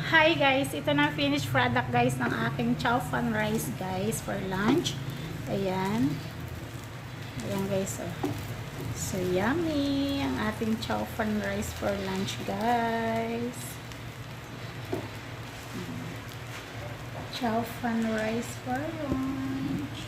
Hi guys, ito na finished product guys ng aking chow fan rice guys for lunch. Ayan. Ayan guys, oh. So yummy ang ating chow fan rice for lunch guys. Chow fan rice for lunch.